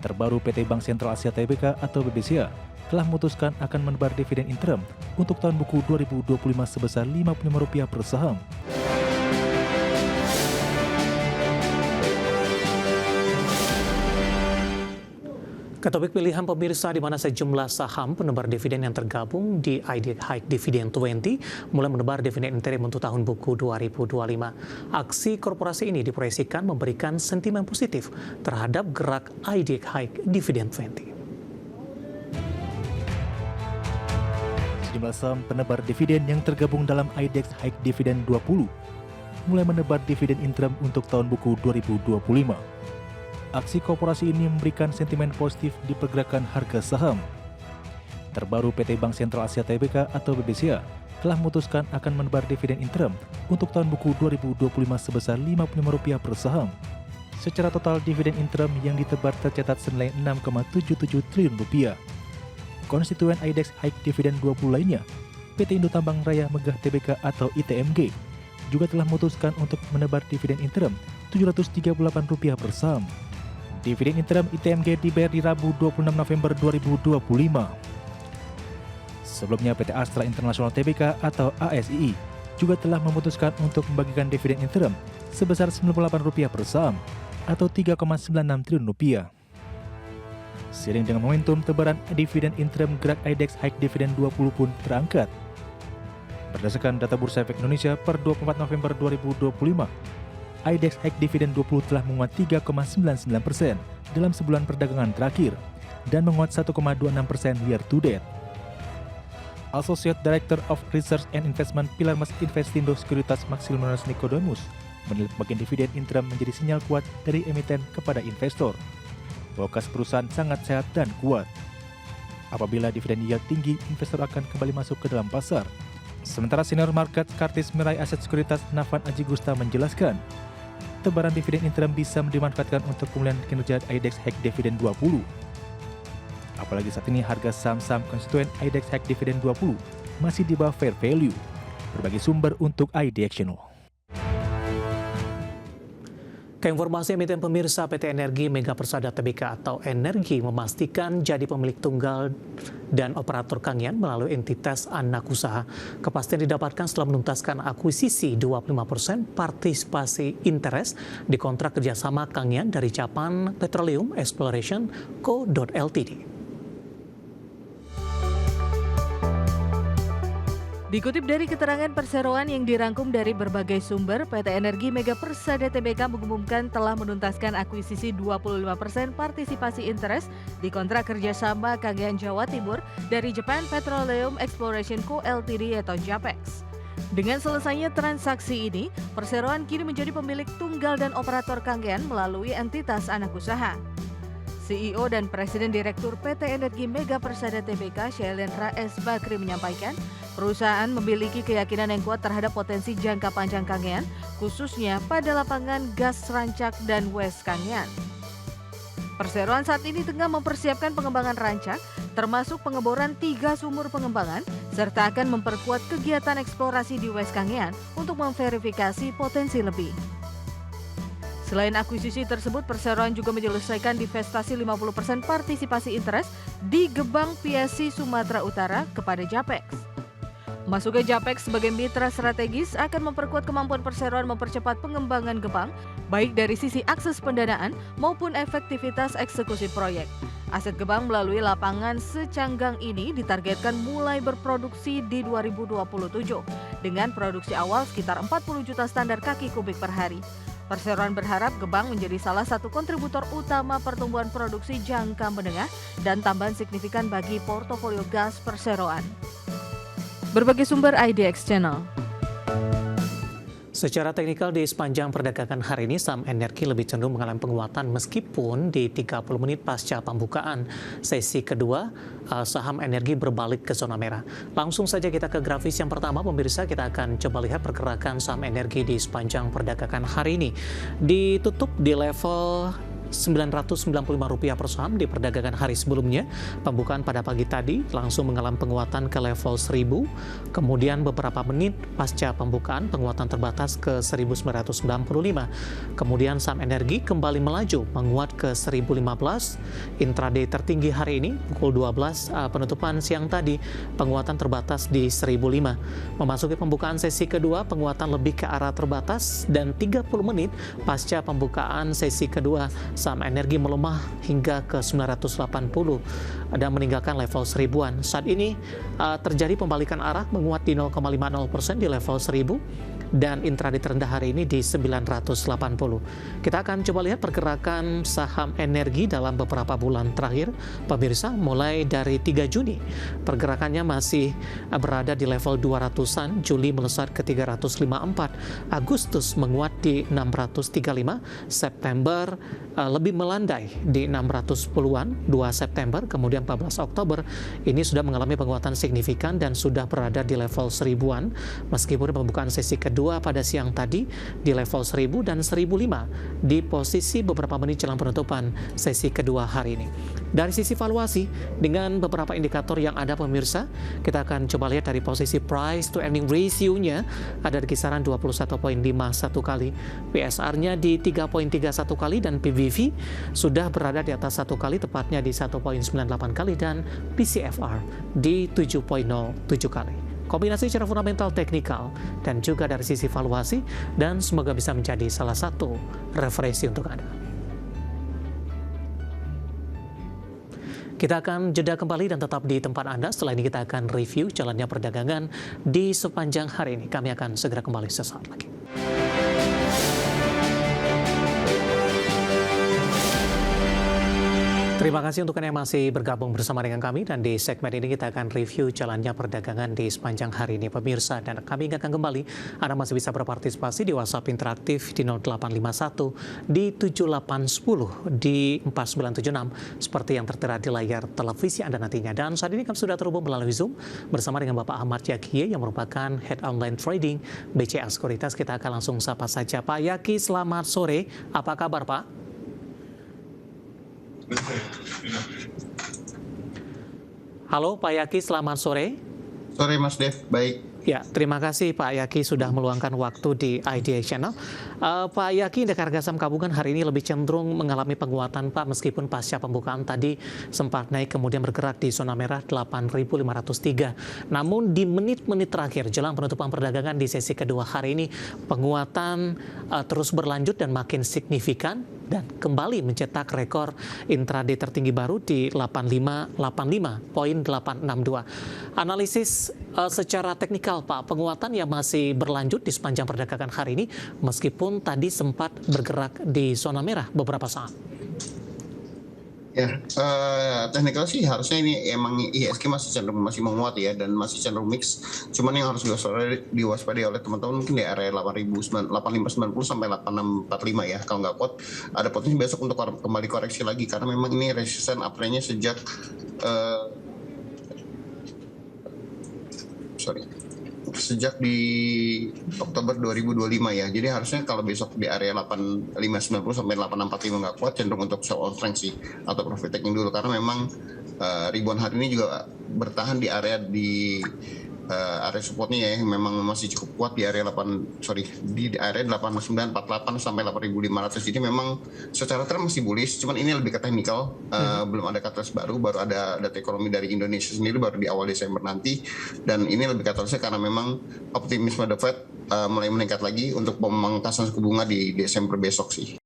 Terbaru PT Bank Sentral Asia Tbk atau BBCA telah memutuskan akan menebar dividen interim untuk tahun buku 2025 sebesar Rp55 per saham. Ke topik pilihan pemirsa, di mana sejumlah saham penebar dividen yang tergabung di IDX High Dividend 20 mulai menebar dividen interim untuk tahun buku 2025. Aksi korporasi ini diproyeksikan memberikan sentimen positif terhadap gerak IDX High Dividend 20. Sejumlah saham penebar dividen yang tergabung dalam IDX High Dividend 20 mulai menebar dividen interim untuk tahun buku 2025. Aksi korporasi ini memberikan sentimen positif di pergerakan harga saham. Terbaru PT Bank Sentral Asia Tbk atau BBCA telah memutuskan akan menebar dividen interim untuk tahun buku 2025 sebesar Rp55 per saham. Secara total dividen interim yang ditebar tercatat senilai Rp6,77 triliun. Konstituen IDX High Dividend 20 lainnya, PT Indo Tambang Raya Megah Tbk atau ITMG, juga telah memutuskan untuk menebar dividen interim Rp738 per saham. Dividen interim ITMG dibayar di Rabu 26 November 2025. Sebelumnya PT Astra International Tbk atau ASII juga telah memutuskan untuk membagikan dividen interim sebesar Rp98 per saham atau Rp3,96 triliun. Seiring dengan momentum tebaran dividen interim, gerak IDX High Dividend 20 pun terangkat. Berdasarkan data Bursa Efek Indonesia per 24 November 2025, IDX High Dividend 20 telah menguat 3,99% dalam sebulan perdagangan terakhir dan menguat 1,26% year to date. Associate Director of Research and Investment Pilar Mas Investindo Sekuritas Maximilianus Nicodemus menilai bagian dividen interim menjadi sinyal kuat dari emiten kepada investor bahwa kas perusahaan sangat sehat dan kuat. Apabila dividen yield tinggi, investor akan kembali masuk ke dalam pasar. Sementara Senior Market Kartis Mirai Aset Sekuritas Navan Aji Gusta menjelaskan, tebaran dividen interim bisa dimanfaatkan untuk pemulihan kinerja IDX High Dividend 20. Apalagi saat ini harga saham-saham konstituen IDX High Dividend 20 masih di bawah fair value. Berbagai sumber untuk IDX Channel. Ke informasi emiten pemirsa, PT Energi Mega Persada Tbk atau Energi memastikan jadi pemilik tunggal dan operator Kangian melalui entitas anak usaha. Kepastian didapatkan setelah menuntaskan akuisisi 25% partisipasi interest di kontrak kerjasama Kangian dari Japan Petroleum Exploration Co. Ltd. Dikutip dari keterangan perseroan yang dirangkum dari berbagai sumber, PT Energi Mega Persada Tbk mengumumkan telah menuntaskan akuisisi 25% partisipasi interest di kontrak kerjasama Kangian Jawa Timur dari Japan Petroleum Exploration Co. Ltd atau JAPEX. Dengan selesainya transaksi ini, perseroan kini menjadi pemilik tunggal dan operator Kangian melalui entitas anak usaha. CEO dan Presiden Direktur PT Energi Mega Persada Tbk, Syailendra S. Bakri menyampaikan, perusahaan memiliki keyakinan yang kuat terhadap potensi jangka panjang Kangean, khususnya pada lapangan gas Rancak dan West Kangean. Perseroan saat ini tengah mempersiapkan pengembangan Rancak, termasuk pengeboran 3 sumur pengembangan, serta akan memperkuat kegiatan eksplorasi di West Kangean untuk memverifikasi potensi lebih. Selain akuisisi tersebut, perseroan juga menyelesaikan divestasi 50% partisipasi interest di Gebang PSC Sumatera Utara kepada JAPEX. Masuknya JAPEX sebagai mitra strategis akan memperkuat kemampuan perseroan mempercepat pengembangan Gebang, baik dari sisi akses pendanaan maupun efektivitas eksekusi proyek. Aset Gebang melalui lapangan secanggang ini ditargetkan mulai berproduksi di 2027 dengan produksi awal sekitar 40 juta standar kaki kubik per hari. Perseroan berharap Gebang menjadi salah satu kontributor utama pertumbuhan produksi jangka menengah dan tambahan signifikan bagi portofolio gas perseroan. Berbagai sumber IDX Channel. Secara teknikal di sepanjang perdagangan hari ini, saham energi lebih cenderung mengalami penguatan meskipun di 30 menit pasca pembukaan sesi kedua, saham energi berbalik ke zona merah. Langsung saja kita ke grafis yang pertama, pemirsa, kita akan coba lihat pergerakan saham energi di sepanjang perdagangan hari ini. Ditutup di level Rp995 per saham di perdagangan hari sebelumnya. Pembukaan pada pagi tadi langsung mengalami penguatan ke level 1000, kemudian beberapa menit pasca pembukaan penguatan terbatas ke 1995. Kemudian saham energi kembali melaju menguat ke 1015. Intraday tertinggi hari ini pukul 12 penutupan siang tadi penguatan terbatas di 1005. Memasuki pembukaan sesi kedua penguatan lebih ke arah terbatas dan 30 menit pasca pembukaan sesi kedua saham energi melemah hingga ke 980 dan meninggalkan level 1000-an. Saat ini terjadi pembalikan arah menguat di 0,50% di level 1000 dan intraday terendah hari ini di 980. Kita akan coba lihat pergerakan saham energi dalam beberapa bulan terakhir. Pemirsa, mulai dari 3 Juni pergerakannya masih berada di level 200-an, Juli melesat ke 354, Agustus menguat di 635, September lebih melandai di 610-an, 2 September, kemudian 14 Oktober ini sudah mengalami penguatan signifikan dan sudah berada di level 1000-an meskipun pembukaan sesi kedua pada siang tadi di level 1000 dan 1005 di posisi beberapa menit jelang penutupan sesi kedua hari ini. Dari sisi valuasi dengan beberapa indikator yang ada pemirsa, kita akan coba lihat dari posisi price to earning ratio-nya ada di kisaran 21.51 kali, PSR-nya di 3.31 kali dan PBV sudah berada di atas 1 kali tepatnya di 1.98 kali dan PCFR di 7.07 kali. Kombinasi secara fundamental, teknikal, dan juga dari sisi valuasi, dan semoga bisa menjadi salah satu referensi untuk Anda. Kita akan jeda kembali dan tetap di tempat Anda. Setelah ini kita akan review jalannya perdagangan di sepanjang hari ini. Kami akan segera kembali sesaat lagi. Terima kasih untuk Anda yang masih bergabung bersama dengan kami dan di segmen ini kita akan review jalannya perdagangan di sepanjang hari ini pemirsa, dan kami ingatkan kembali Anda masih bisa berpartisipasi di WhatsApp interaktif di 0851 di 7810 di 4976 seperti yang tertera di layar televisi Anda nantinya. Dan saat ini kami sudah terhubung melalui Zoom bersama dengan Bapak Ahmad Yaki yang merupakan Head Online Trading BCA Sekuritas. Kita akan langsung sapa saja Pak Yaki. Selamat sore, apa kabar Pak? Halo Pak Yaki, selamat sore. Sore Mas Dev, baik. Ya, terima kasih Pak Yaki sudah meluangkan waktu di IDX Channel. Pak Yaki, indeks harga saham gabungan hari ini lebih cenderung mengalami penguatan Pak, meskipun pasca pembukaan tadi sempat naik kemudian bergerak di zona merah 8.503. Namun di menit-menit terakhir jelang penutupan perdagangan di sesi kedua hari ini penguatan terus berlanjut dan makin signifikan dan kembali mencetak rekor intraday tertinggi baru di 8585.862. Analisis secara teknikal Pak, penguatan yang masih berlanjut di sepanjang perdagangan hari ini meskipun tadi sempat bergerak di zona merah beberapa saat. Ya, teknikal sih harusnya ini emang IHSG masih menguat ya, dan masih cenderung mix. Cuman yang harus diwaspadai oleh teman-teman mungkin di area 8590 sampai 8645 ya. Kalau nggak kuat, ada potensi besok untuk kembali koreksi lagi karena memang ini resisten uptrendnya sejak di Oktober 2025 ya. Jadi harusnya kalau besok di area 8590 sampai 8645 nggak kuat, cenderung untuk sell on strength sih atau profit taking dulu karena memang ribuan hari ini juga bertahan di area supportnya ya, yang memang masih cukup kuat di area di area 8948 sampai 8500. Jadi memang secara tren masih bullish, cuman ini lebih ke teknikal. Belum ada catalyst baru ada data ekonomi dari Indonesia sendiri baru di awal Desember nanti, dan ini lebih catalystnya karena memang optimisme The Fed mulai meningkat lagi untuk pemangkasan suku bunga di Desember besok sih.